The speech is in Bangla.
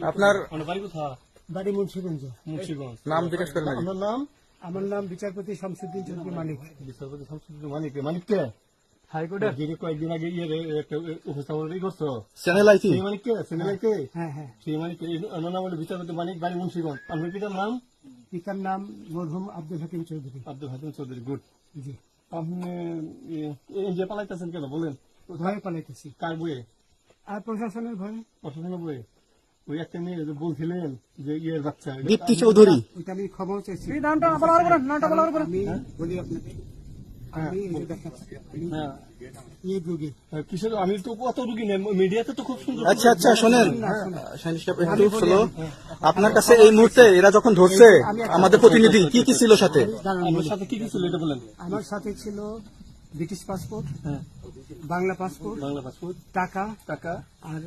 আপনার বাড়ি মুন্সিগঞ্জ। নাম জিজ্ঞেস করেন নাই? আপনার নাম? আমার নাম বিচারপতি শামসুদ্দিন চৌধুরী মানিক। বিচারপতি শামসুদ্দিন মানিক। মানিক কে? হাইকোর্টের। যিনি কয়েকদিন আগে একটা উপস্থাপন করছো, চ্যানেল আইছি। সেই মানিক কে? চ্যানেল কে? হ্যাঁ হ্যাঁ। সেই মানিক কে? ওনার নাম হলো বিচারপতি মানিক, বাড়ি মুন্সিগঞ্জ। আপনার পিতার নাম? পিতার নাম মরহুম আব্দুল হাকিম চৌধুরী। আব্দুল হাকিম চৌধুরী। গুড। জি। আপনি এই যে পালাইতেছেন কেন বলেন? ভয়ে পালাইতেছি। কার বইয়ে? আর প্রশাসনের ভয়ে। প্রশাসনের বইয়ে? ওই একটা মেয়ে যে বলছিলেন যে ইয়ের বাচ্চা, দীপ্তি চৌধুরী। ওইটা আমি খবর চাইছি। হ্যাঁ? আমি বলি আপনাকে, আমি এই যে দেখাচ্ছি, আমি হ্যাঁ। এই রোগী। কিসের? আমি তো কত রুগী নেই, মিডিয়াতে তো খুব সুন্দর। আচ্ছা আচ্ছা, শোনেন সাইনিস সাহেব, একটু স্লো। আপনার কাছে এই মুহূর্তে এরা যখন ধরছে আমাদের প্রতিনিধি, কি কি ছিল সাথে? দাঁড়ান আমার বলি। সাথে কি কি ছিল এটা বলেন। আমার সাথে ছিল ব্রিটিশ পাসপোর্ট, হ্যাঁ, বাংলা পাসপোর্ট, বাংলা পাসপোর্ট, টাকা টাকা, আর